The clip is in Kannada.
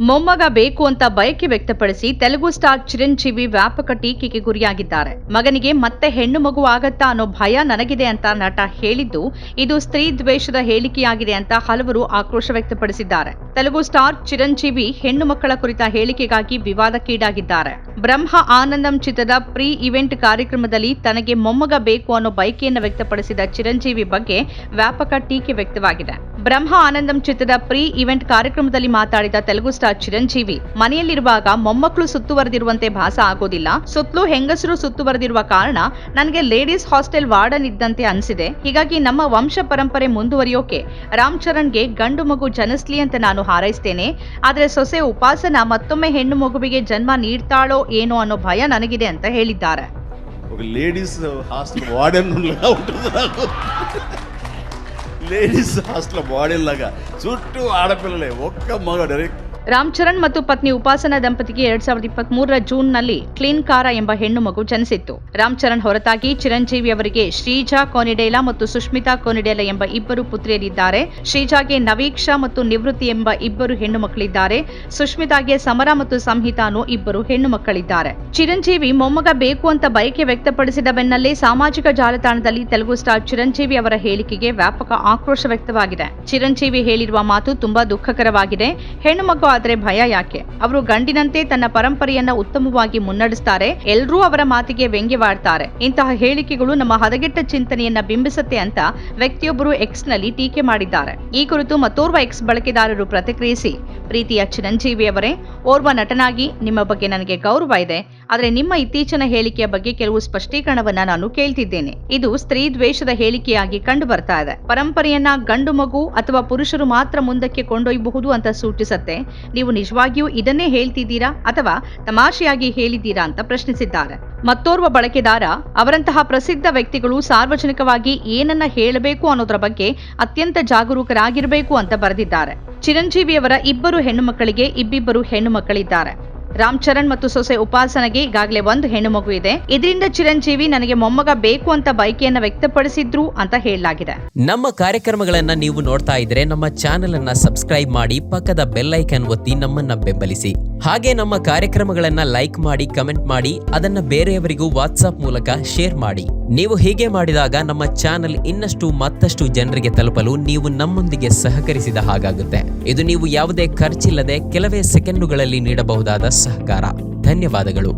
ಮೊಮ್ಮಗ ಬೇಕು ಅಂತ ಬಯಕೆ ವ್ಯಕ್ತಪಡಿಸಿ ತೆಲುಗು ಸ್ಟಾರ್ ಚಿರಂಜೀವಿ ವ್ಯಾಪಕ ಟೀಕೆಗೆ ಗುರಿಯಾಗಿದ್ದಾರೆ. ಮಗನಿಗೆ ಮತ್ತೆ ಹೆಣ್ಣು ಮಗು ಆಗತ್ತಾ ಅನ್ನೋ ಭಯ ನನಗಿದೆ ಅಂತ ನಟ ಹೇಳಿದ್ದು ಇದು ಸ್ತ್ರೀ ದ್ವೇಷದ ಹೇಳಿಕೆಯಾಗಿದೆ ಅಂತ ಹಲವರು ಆಕ್ರೋಶ ವ್ಯಕ್ತಪಡಿಸಿದ್ದಾರೆ. ತೆಲುಗು ಸ್ಟಾರ್ ಚಿರಂಜೀವಿ ಹೆಣ್ಣು ಮಕ್ಕಳ ಕುರಿತ ಹೇಳಿಕೆಗಾಗಿ ವಿವಾದಕ್ಕೀಡಾಗಿದ್ದಾರೆ. ಬ್ರಹ್ಮ ಆನಂದಂ ಚಿತ್ರದ ಪ್ರೀ ಇವೆಂಟ್ ಕಾರ್ಯಕ್ರಮದಲ್ಲಿ ತನಗೆ ಮೊಮ್ಮಗ ಬೇಕು ಅನ್ನೋ ಬಯಕೆಯನ್ನು ವ್ಯಕ್ತಪಡಿಸಿದ ಚಿರಂಜೀವಿ ಬಗ್ಗೆ ವ್ಯಾಪಕ ಟೀಕೆ ವ್ಯಕ್ತವಾಗಿದೆ. ಬ್ರಹ್ಮ ಆನಂದಂ ಚಿತ್ರದ ಪ್ರೀ ಇವೆಂಟ್ ಕಾರ್ಯಕ್ರಮದಲ್ಲಿ ಮಾತಾಡಿದ ತೆಲುಗು ಸ್ಟಾರ್ ಚಿರಂಜೀವಿ, ಮನೆಯಲ್ಲಿರುವಾಗ ಮೊಮ್ಮಕ್ಕಳು ಸುತ್ತುವರೆದಿರುವಂತೆ ಭಾಸ ಆಗೋದಿಲ್ಲ. ಸುತ್ತಲೂ ಹೆಂಗಸರು ಸುತ್ತುವರೆದಿರುವ ಕಾರಣ ನನಗೆ ಲೇಡೀಸ್ ಹಾಸ್ಟೆಲ್ ವಾರ್ಡನ್ ಇದ್ದಂತೆ ಅನಿಸಿದೆ. ಹೀಗಾಗಿ ನಮ್ಮ ವಂಶ ಪರಂಪರೆ ಮುಂದುವರಿಯೋಕೆ ರಾಮ್ ಚರಣ್ಗೆ ಗಂಡು ಮಗು ಜನಿಸ್ಲಿ ಅಂತ ನಾನು ಹಾರೈಸ್ತೇನೆ. ಆದರೆ ಸೊಸೆ ಉಪಾಸನ ಮತ್ತೊಮ್ಮೆ ಹೆಣ್ಣು ಮಗುವಿಗೆ ಜನ್ಮ ನೀಡ್ತಾಳೋ ಏನೋ ಅನ್ನೋ ಭಯ ನನಗಿದೆ ಅಂತ ಹೇಳಿದ್ದಾರೆ. లేడీస్ హాస్టల్ వార్డెన్ ఉంటుంది నాకు. లేడీస్ హాస్టల్ వార్డెన్ లాగా చుట్టూ ఆడపిల్లలే, ఒక్క మగ డైరెక్ట్. ರಾಮ್ ಚರಣ್ ಮತ್ತು ಪತ್ನಿ ಉಪಾಸನಾ ದಂಪತಿಗೆ 2023ರ ಜೂನ್ನಲ್ಲಿ ಕ್ಲೀನ್ ಕಾರ ಎಂಬ ಹೆಣ್ಣು ಮಗು ಜನಿಸಿತ್ತು. ರಾಮ್ ಚರಣ್ ಹೊರತಾಗಿ ಚಿರಂಜೀವಿ ಅವರಿಗೆ ಶ್ರೀಜಾ ಕೊನಿಡೇಲಾ ಮತ್ತು ಸುಷ್ಮಿತಾ ಕೊನಿಡೇಲಾ ಎಂಬ ಇಬ್ಬರು ಪುತ್ರಿಯರಿದ್ದಾರೆ. ಶ್ರೀಜಾಗೆ ನವೀಕ್ಷಾ ಮತ್ತು ನಿವೃತ್ತಿ ಎಂಬ ಇಬ್ಬರು ಹೆಣ್ಣು ಮಕ್ಕಳಿದ್ದಾರೆ. ಸುಷ್ಮಿತಾಗೆ ಸಮರ ಮತ್ತು ಸಂಹಿತಾನು ಇಬ್ಬರು ಹೆಣ್ಣು ಮಕ್ಕಳಿದ್ದಾರೆ. ಚಿರಂಜೀವಿ ಮೊಮ್ಮಗ ಬೇಕು ಅಂತ ಬಯಕೆ ವ್ಯಕ್ತಪಡಿಸಿದ ಬೆನ್ನಲ್ಲೇ ಸಾಮಾಜಿಕ ಜಾಲತಾಣದಲ್ಲಿ ತೆಲುಗು ಸ್ಟಾರ್ ಚಿರಂಜೀವಿ ಅವರ ಹೇಳಿಕೆಗೆ ವ್ಯಾಪಕ ಆಕ್ರೋಶ ವ್ಯಕ್ತವಾಗಿದೆ. ಚಿರಂಜೀವಿ ಹೇಳಿರುವ ಮಾತು ತುಂಬಾ ದುಃಖಕರವಾಗಿದೆ. ಹೆಣ್ಣು ಮಗು ಆದ್ರೆ ಭಯ ಯಾಕೆ? ಅವರು ಗಂಡಿನಂತೆ ತನ್ನ ಪರಂಪರೆಯನ್ನ ಉತ್ತಮವಾಗಿ ಮುನ್ನಡೆಸ್ತಾರೆ. ಎಲ್ಲರೂ ಅವರ ಮಾತಿಗೆ ವ್ಯಂಗ್ಯವಾಡ್ತಾರೆ. ಇಂತಹ ಹೇಳಿಕೆಗಳು ನಮ್ಮ ಹದಗೆಟ್ಟ ಚಿಂತನೆಯನ್ನ ಬಿಂಬಿಸುತ್ತೆ ಅಂತ ವ್ಯಕ್ತಿಯೊಬ್ಬರು ಎಕ್ಸ್ ನಲ್ಲಿ ಟೀಕೆ ಮಾಡಿದ್ದಾರೆ. ಈ ಕುರಿತು ಮತ್ತೋರ್ವ ಎಕ್ಸ್ ಬಳಕೆದಾರರು ಪ್ರತಿಕ್ರಿಯಿಸಿ, ಪ್ರೀತಿಯ ಚಿರಂಜೀವಿ ಅವರೇ, ಓರ್ವ ನಟನಾಗಿ ನಿಮ್ಮ ಬಗ್ಗೆ ನನಗೆ ಗೌರವ ಇದೆ. ಆದರೆ ನಿಮ್ಮ ಇತ್ತೀಚಿನ ಹೇಳಿಕೆಯ ಬಗ್ಗೆ ಕೆಲವು ಸ್ಪಷ್ಟೀಕರಣವನ್ನ ನಾನು ಕೇಳ್ತಿದ್ದೇನೆ. ಇದು ಸ್ತ್ರೀ ದ್ವೇಷದ ಹೇಳಿಕೆಯಾಗಿ ಕಂಡು ಬರ್ತಾ ಇದೆ. ಪರಂಪರೆಯನ್ನ ಗಂಡು ಮಗು ಅಥವಾ ಪುರುಷರು ಮಾತ್ರ ಮುಂದಕ್ಕೆ ಕೊಂಡೊಯ್ಯಬಹುದು ಅಂತ ಸೂಚಿಸುತ್ತೆ. ನೀವು ನಿಜವಾಗಿಯೂ ಇದನ್ನೇ ಹೇಳ್ತಿದ್ದೀರಾ ಅಥವಾ ತಮಾಷೆಯಾಗಿ ಹೇಳಿದ್ದೀರಾ ಅಂತ ಪ್ರಶ್ನಿಸಿದ್ದಾರೆ. ಮತ್ತೋರ್ವ ಬಳಕೆದಾರ, ಅವರಂತಹ ಪ್ರಸಿದ್ಧ ವ್ಯಕ್ತಿಗಳು ಸಾರ್ವಜನಿಕವಾಗಿ ಏನನ್ನ ಹೇಳಬೇಕು ಅನ್ನೋದರ ಬಗ್ಗೆ ಅತ್ಯಂತ ಜಾಗರೂಕರಾಗಿರಬೇಕು ಅಂತ ಬರೆದಿದ್ದಾರೆ. ಚಿರಂಜೀವಿಯವರ ಇಬ್ಬರು ಹೆಣ್ಣು ಮಕ್ಕಳಿಗೆ ಇಬ್ಬಿಬ್ಬರು ಹೆಣ್ಣು ಮಕ್ಕಳಿದ್ದಾರೆ. ರಾಮ್ ಚರಣ್ ಮತ್ತು ಸೊಸೆ ಉಪಾಸನೆಗೆ ಈಗಾಗಲೇ ಒಂದು ಹೆಣ್ಣು ಮಗು ಇದೆ. ಇದರಿಂದ ಚಿರಂಜೀವಿ ನನಗೆ ಮೊಮ್ಮಗ ಬೇಕು ಅಂತ ಬಯಕೆಯನ್ನ ವ್ಯಕ್ತಪಡಿಸಿದ್ರು ಅಂತ ಹೇಳಲಾಗಿದೆ. ನಮ್ಮ ಕಾರ್ಯಕ್ರಮಗಳನ್ನ ನೀವು ನೋಡ್ತಾ ಇದ್ರೆ ನಮ್ಮ ಚಾನೆಲ್ ಅನ್ನ ಸಬ್ಸ್ಕ್ರೈಬ್ ಮಾಡಿ, ಪಕ್ಕದ ಬೆಲ್ ಐಕಾನ್ ಒತ್ತಿ ನಮ್ಮನ್ನ ಬೆಂಬಲಿಸಿ. ಹಾಗೆ ನಮ್ಮ ಕಾರ್ಯಕ್ರಮಗಳನ್ನ ಲೈಕ್ ಮಾಡಿ, ಕಮೆಂಟ್ ಮಾಡಿ, ಅದನ್ನ ಬೇರೆಯವರಿಗೂ ವಾಟ್ಸ್ಆಪ್ ಮೂಲಕ ಶೇರ್ ಮಾಡಿ. ನೀವು ಹೀಗೆ ಮಾಡಿದಾಗ ನಮ್ಮ ಚಾನೆಲ್ ಇನ್ನಷ್ಟು ಮತ್ತಷ್ಟು ಜನರಿಗೆ ತಲುಪಲು ನೀವು ನಮ್ಮೊಂದಿಗೆ ಸಹಕರಿಸಿದ ಹಾಗಾಗುತ್ತೆ. ಇದು ನೀವು ಯಾವುದೇ ಖರ್ಚಿಲ್ಲದೆ ಕೆಲವೇ ಸೆಕೆಂಡುಗಳಲ್ಲಿ ನೀಡಬಹುದಾದ ಸಹಕಾರ. ಧನ್ಯವಾದಗಳು.